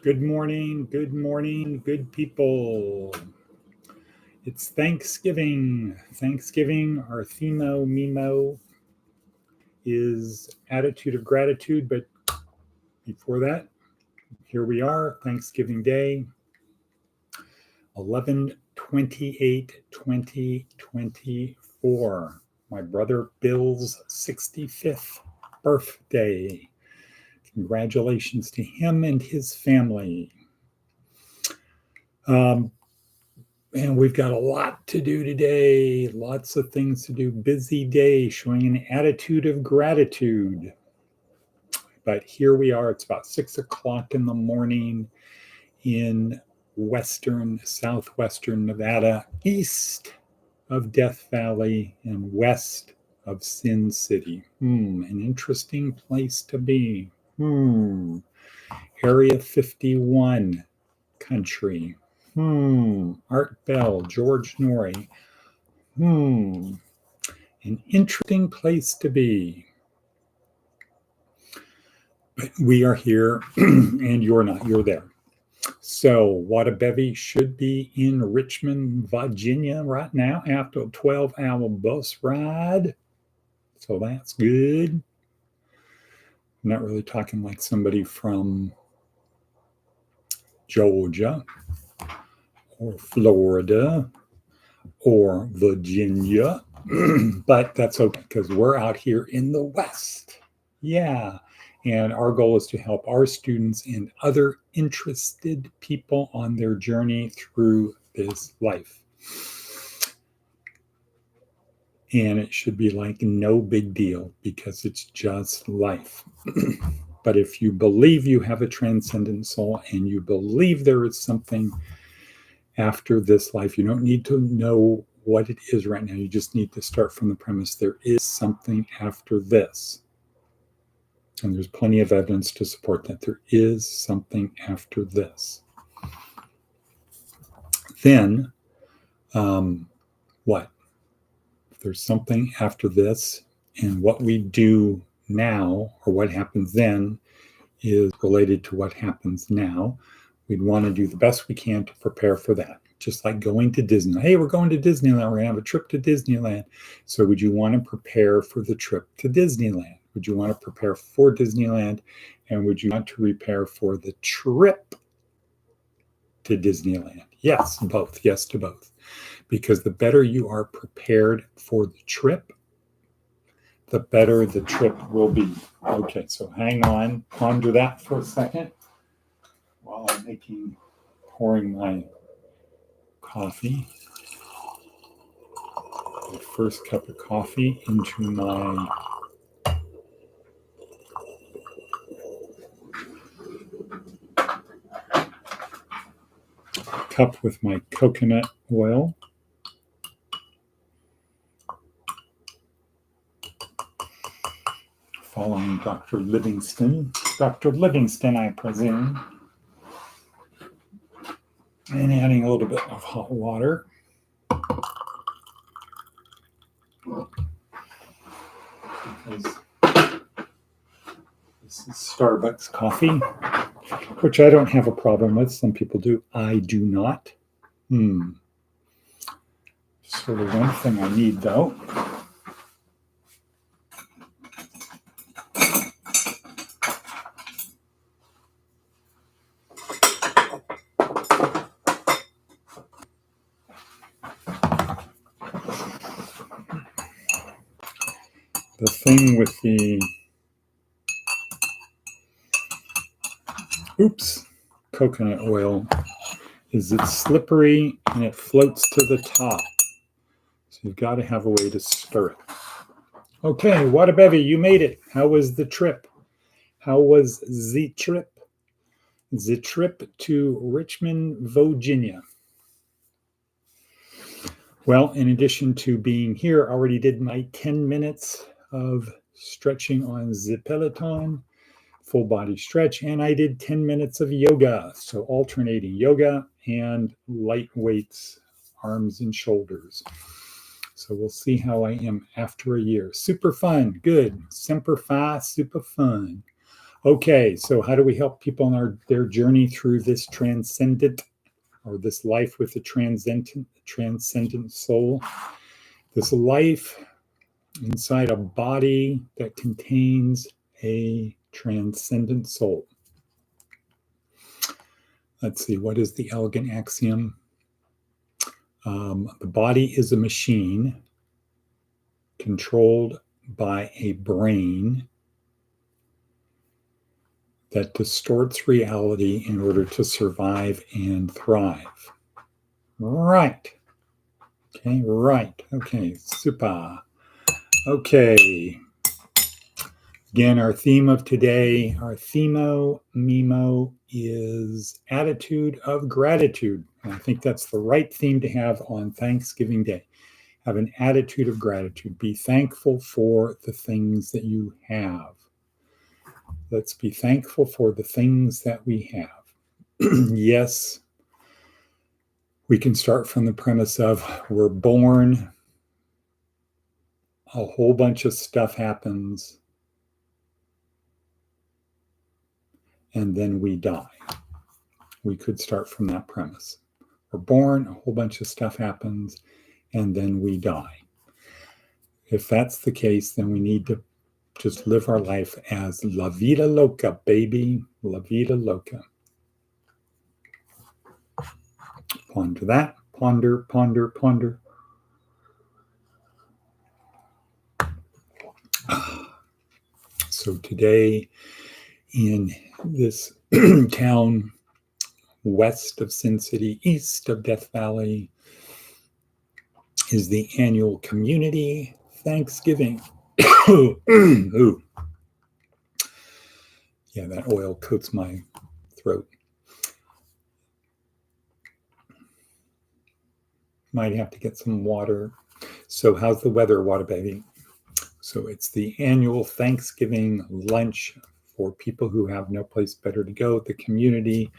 Good morning, good people. It's Thanksgiving. Our themo, Mimo, is attitude of gratitude. But before that, here we are, Thanksgiving Day, 11/28/2024. My brother Bill's 65th birthday. Congratulations to him and his family. And we've got a lot to do today, lots of things to do. Busy day, showing an attitude of gratitude. But here we are, it's about 6 o'clock in the morning in southwestern Nevada, east of Death Valley and west of Sin City. An interesting place to be. Area 51 country. Art Bell, George Norrie. An interesting place to be. But we are here and you're not, you're there. So Watabevy should be in Richmond, Virginia right now after a 12-hour bus ride. So that's good. I'm not really talking like somebody from Georgia or Florida or Virginia, but that's okay because we're out here in the West. Yeah. And our goal is to help our students and other interested people on their journey through this life. And it should be like no big deal because it's just life. But if you believe you have a transcendent soul and you believe there is something after this life, you don't need to know what it is right now. You just need to start from the premise there is something after this. And there's plenty of evidence to support that there is something after this. Then, what? If there's something after this, and what we do now, or what happens then, is related to what happens now. We'd want to do the best we can to prepare for that. Just like going to Disney. Hey, we're going to Disneyland. We're going to have a trip to Disneyland. So would you want to prepare for the trip to Disneyland? Would you want to prepare for Disneyland? And would you want to prepare for the trip to Disneyland? Yes, both. Yes to both. Because the better you are prepared for the trip, the better the trip will be. Okay, so hang on. Ponder that for a second while I'm pouring my coffee. The first cup of coffee into my cup with my coconut oil. Following Dr. Livingston. Dr. Livingston, I presume. And adding a little bit of hot water. Because this is Starbucks coffee, which I don't have a problem with. Some people do. I do not. Sort of one thing I need, though. The thing with the coconut oil is it's slippery and it floats to the top. So you've got to have a way to stir it. Okay, Watabevy, you made it. How was the trip? How was the trip? The trip to Richmond, Virginia. Well, in addition to being here, I already did my 10 minutes of stretching on the Peloton, full body stretch, and I did 10 minutes of yoga. So alternating yoga and light weights, arms and shoulders. So we'll see how I am after a year. Super fun, good. Semper Fi, super fun. Okay, so how do we help people on their journey through this transcendent, or this life with a transcendent soul? This life inside a body that contains a transcendent soul. Let's see, what is the elegant axiom? The body is a machine controlled by a brain that distorts reality in order to survive and thrive. Right. Okay, right. Okay, super. Okay. Again, our theme of today, our themo, is attitude of gratitude. And I think that's the right theme to have on Thanksgiving Day. Have an attitude of gratitude. Be thankful for the things that you have. Let's be thankful for the things that we have. Yes, we can start from the premise of we're born, a whole bunch of stuff happens, and then we die. We could start from that premise. We're born, a whole bunch of stuff happens, and then we die. If that's the case, then we need to just live our life as la vida loca, baby, la vida loca. Ponder that, ponder, ponder, ponder. So today, in this town west of Sin City, east of Death Valley, is the annual community Thanksgiving. Ooh. Yeah, that oil coats my throat. Might have to get some water. So how's the weather, water baby? So it's the annual Thanksgiving lunch for people who have no place better to go, the community,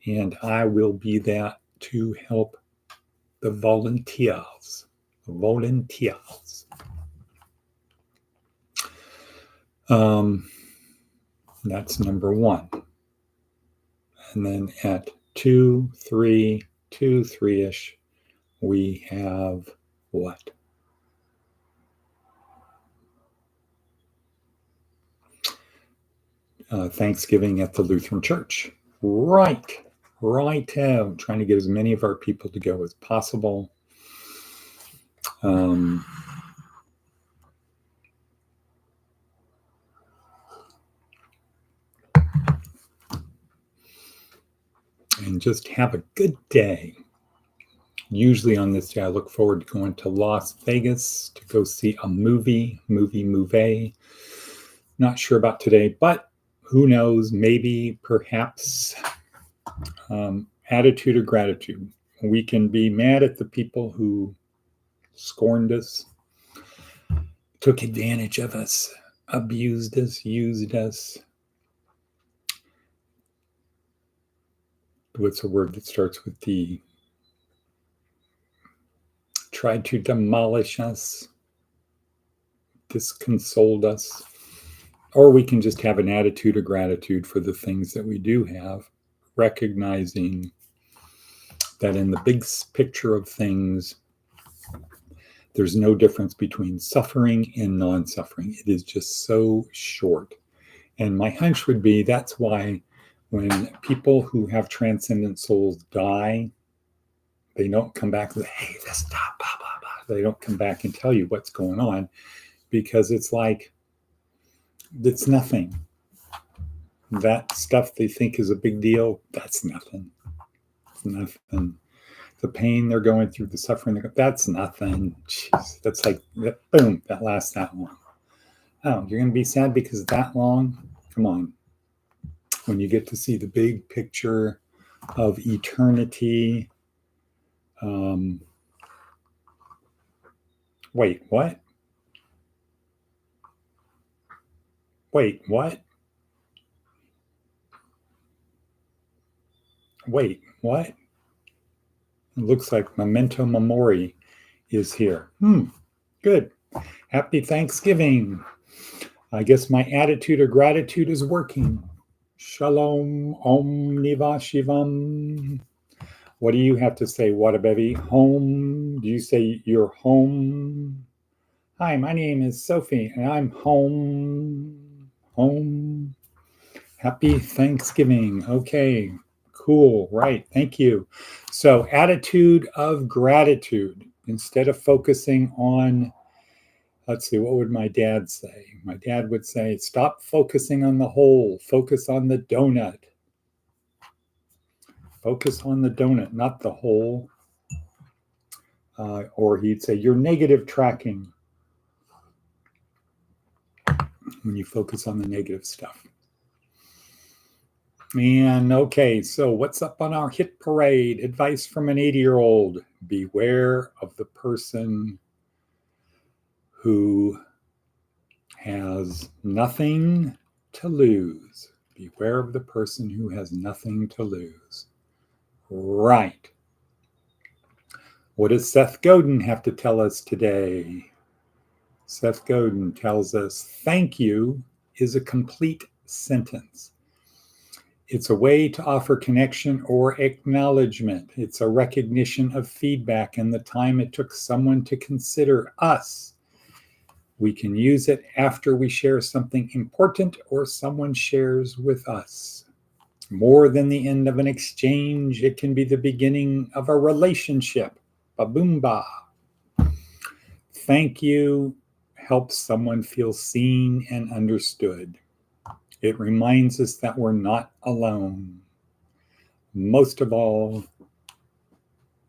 and I will be that to help the volunteers. That's number one. And then at 3-ish, we have what? Thanksgiving at the Lutheran Church. Right. I'm trying to get as many of our people to go as possible. And just have a good day. Usually on this day, I look forward to going to Las Vegas to go see a movie. Not sure about today, but who knows, maybe, perhaps, attitude of gratitude. We can be mad at the people who scorned us, took advantage of us, abused us, used us. What's a word that starts with D? Tried to demolish us, disconsoled us. Or we can just have an attitude of gratitude for the things that we do have, recognizing that in the big picture of things, there's no difference between suffering and non-suffering. It is just so short. And my hunch would be that's why when people who have transcendent souls die, they don't come back and say, hey, this stop, blah, blah, blah. They don't come back and tell you what's going on, because it's like, it's nothing. That stuff they think is a big deal, that's nothing. It's nothing. The pain they're going through, the suffering, that's nothing. Jeez, that's like, boom, that lasts that long. Oh, you're going to be sad because that long? Come on. When you get to see the big picture of eternity. Wait, what? Wait, what? Wait, what? It looks like Memento Mori is here. Good. Happy Thanksgiving. I guess my attitude of gratitude is working. Shalom, Om Niva Shivam. What do you have to say, Wadabevi? Home? Do you say you're home? Hi, my name is Sophie, and I'm home. Home. Happy Thanksgiving. Okay, cool. Right. Thank you. So, attitude of gratitude. Instead of focusing on, let's see, what would my dad say? My dad would say, stop focusing on the hole, focus on the donut. Focus on the donut, not the hole. Or he'd say, you're negative tracking when you focus on the negative stuff. And okay, so what's up on our hit parade? Advice from an 80-year-old. Beware of the person who has nothing to lose. Beware of the person who has nothing to lose. Right. What does Seth Godin have to tell us today? Seth Godin tells us, thank you is a complete sentence. It's a way to offer connection or acknowledgement. It's a recognition of feedback and the time it took someone to consider us. We can use it after we share something important or someone shares with us. More than the end of an exchange, it can be the beginning of a relationship. Ba-boom-ba. Thank you helps someone feel seen and understood. It reminds us that we're not alone. Most of all,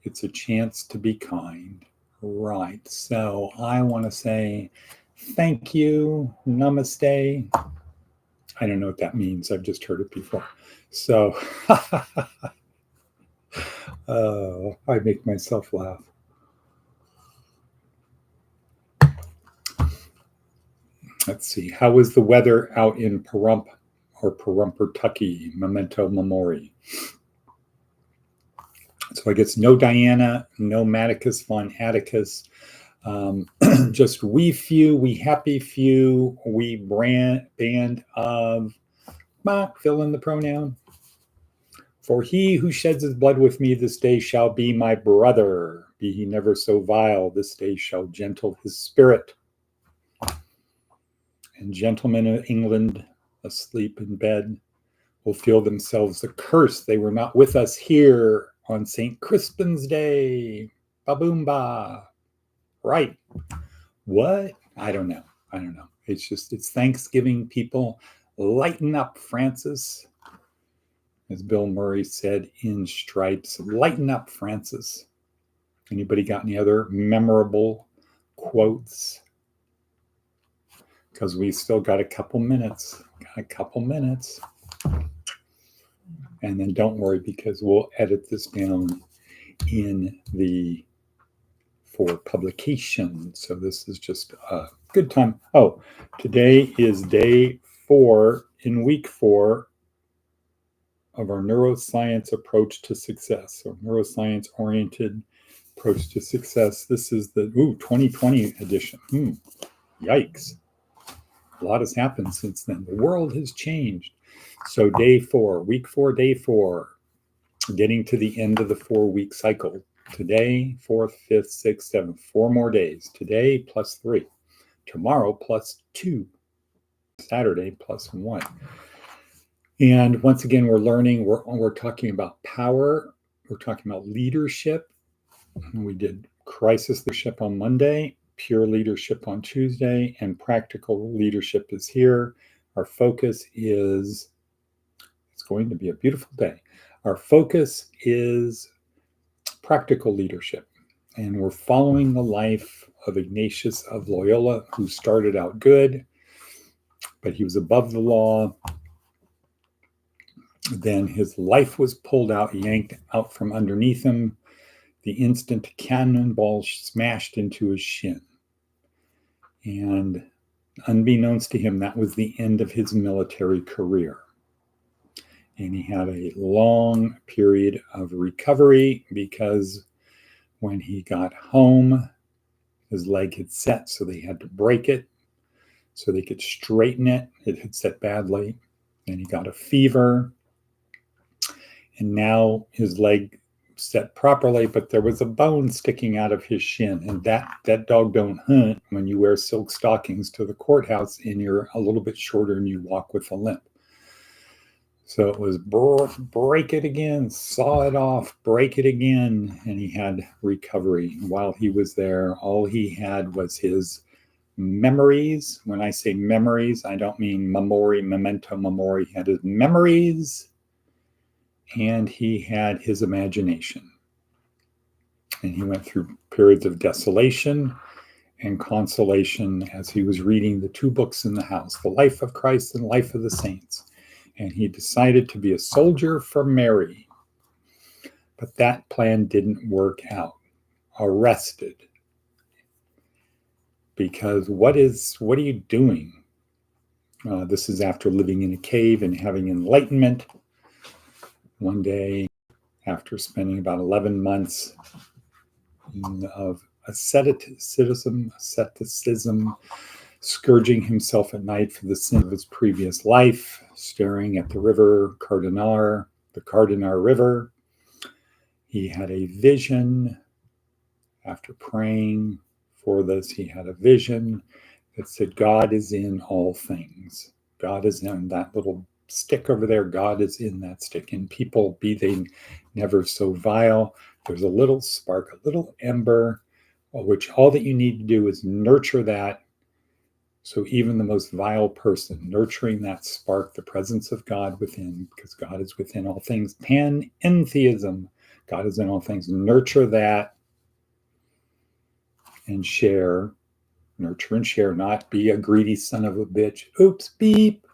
it's a chance to be kind. Right. So I want to say thank you. Namaste. I don't know what that means. I've just heard it before. So I make myself laugh. Let's see. How was the weather out in Pahrump or Pahrumpertucky? Memento Mori. So I guess no Diana, no Maticus von Atticus. Just we few, we happy few, we band of, fill in the pronoun. For he who sheds his blood with me this day shall be my brother. Be he never so vile, this day shall gentle his spirit. And gentlemen of England asleep in bed will feel themselves accursed. They were not with us here on St. Crispin's Day. Ba-boom-ba. Right. What? I don't know. It's Thanksgiving, people. Lighten up, Francis. As Bill Murray said in Stripes, lighten up, Francis. Anybody got any other memorable quotes? Because we still got a couple minutes. And then don't worry, because we'll edit this down for publication. So this is just a good time. Oh, today is day 4 in week 4 of our neuroscience approach to success. So neuroscience-oriented approach to success. This is the 2020 edition. Yikes. A lot has happened since then. The world has changed. So day 4, week 4, day 4, getting to the end of the 4-week cycle. Today, 4th, 5th, 6th, 7th, 4 more days. Today plus 3. Tomorrow plus 2. Saturday plus 1. And once again, we're learning, we're talking about power. We're talking about leadership. We did crisis leadership on Monday, pure leadership on Tuesday, and practical leadership is here. Our focus is, it's going to be a beautiful day. Our focus is practical leadership. And we're following the life of Ignatius of Loyola, who started out good, but he was above the law. Then his life was pulled out, yanked out from underneath him. The instant cannonball smashed into his shin. And unbeknownst to him, that was the end of his military career. And he had a long period of recovery because when he got home, his leg had set, so they had to break it. so they could straighten it. It had set badly. Then he got a fever. And now his leg set properly, but there was a bone sticking out of his shin. And that dog don't hunt when you wear silk stockings to the courthouse and you're a little bit shorter and you walk with a limp. So it was break it again, saw it off, break it again, and he had recovery. While he was there, all he had was his memories. When I say memories, I don't mean memento mori. He had his memories and he had his imagination. And he went through periods of desolation and consolation as he was reading the two books in the house, The Life of Christ and Life of the Saints. And he decided to be a soldier for Mary. But that plan didn't work out. Arrested. Because what are you doing? This is after living in a cave and having enlightenment. One day, after spending about 11 months of asceticism, scourging himself at night for the sin of his previous life, staring at the river the Cardenar River. He had a vision. After praying for this, he had a vision that said, God is in all things. God is in that little stick over there. God is in that stick. And people, be they never so vile, there's a little spark, a little ember, which all that you need to do is nurture that. So even the most vile person, nurturing that spark, the presence of God within, because God is within all things. Panentheism, God is in all things. Nurture that and share. Nurture and share, not be a greedy son of a bitch. Oops, beep.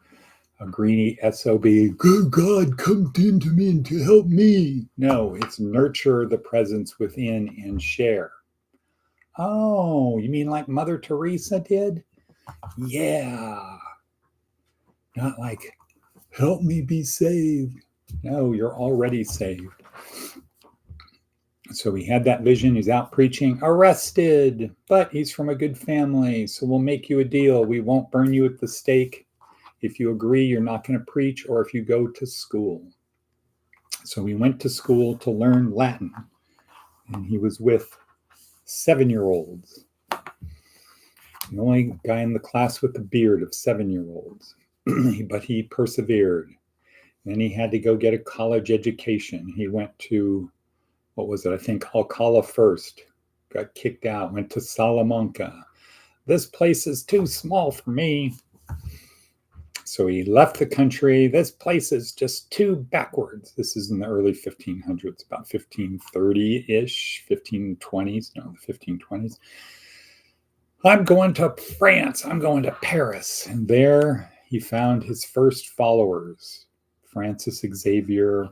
A greedy SOB. Good God, come into me to help me. No, it's nurture the presence within and share. Oh, you mean like Mother Teresa did? Yeah. Not like, help me be saved. No, you're already saved. So he had that vision. He's out preaching, arrested, but he's from a good family. So we'll make you a deal. We won't burn you at the stake if you agree you're not going to preach or if you go to school. So he went to school to learn Latin. And he was with 7-year-olds. The only guy in the class with a beard of 7-year-olds. But he persevered. Then he had to go get a college education. He went to, what was it? I think Alcala first. Got kicked out. Went to Salamanca. This place is too small for me. So he left the country. This place is just too backwards. This is in the early 1500s, about 1530-ish, 1520s. No, the 1520s. I'm going to France. I'm going to Paris. And there he found his first followers, Francis Xavier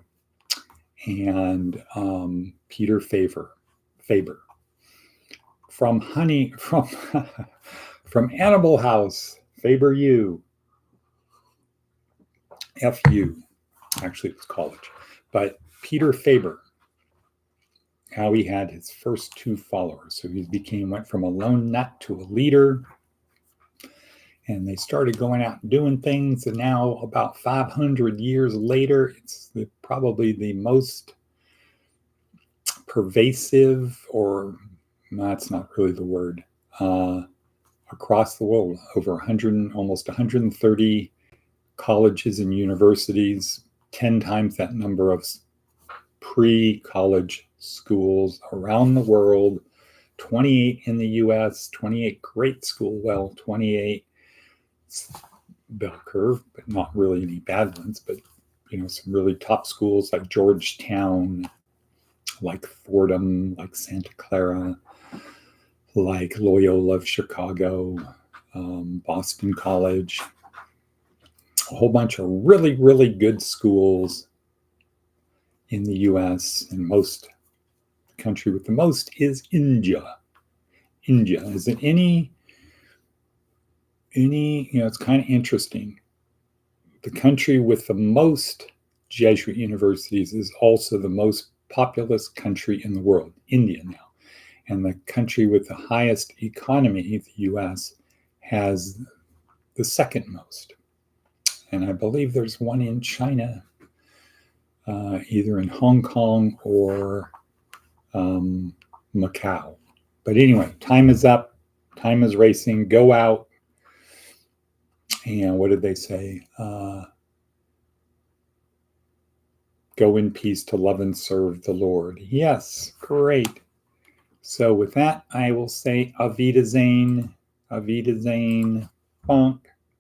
and Peter Faber. From Animal House, Faber-U. FU, actually it was college, but Peter Faber, how he had his first 2 followers. So he went from a lone nut to a leader, and they started going out and doing things. And now about 500 years later, it's probably the most pervasive, or that's not really the word, across the world, over 100, almost 130 colleges and universities, 10 times that number of pre-college schools around the world, 28 in the US, 28 great school, well, 28 bell curve, but not really any bad ones, but some really top schools like Georgetown, like Fordham, like Santa Clara, like Loyola of Chicago, Boston College, a whole bunch of really, really good schools in the US, and the country with the most is India. India. Is it any, it's kind of interesting. The country with the most Jesuit universities is also the most populous country in the world, India now. And the country with the highest economy, the US, has the second most. And I believe there's one in China, either in Hong Kong or Macau. But anyway, time is up. Time is racing. Go out. And what did they say? Go in peace to love and serve the Lord. Yes, great. So with that, I will say Auf Wiedersehen, bonk.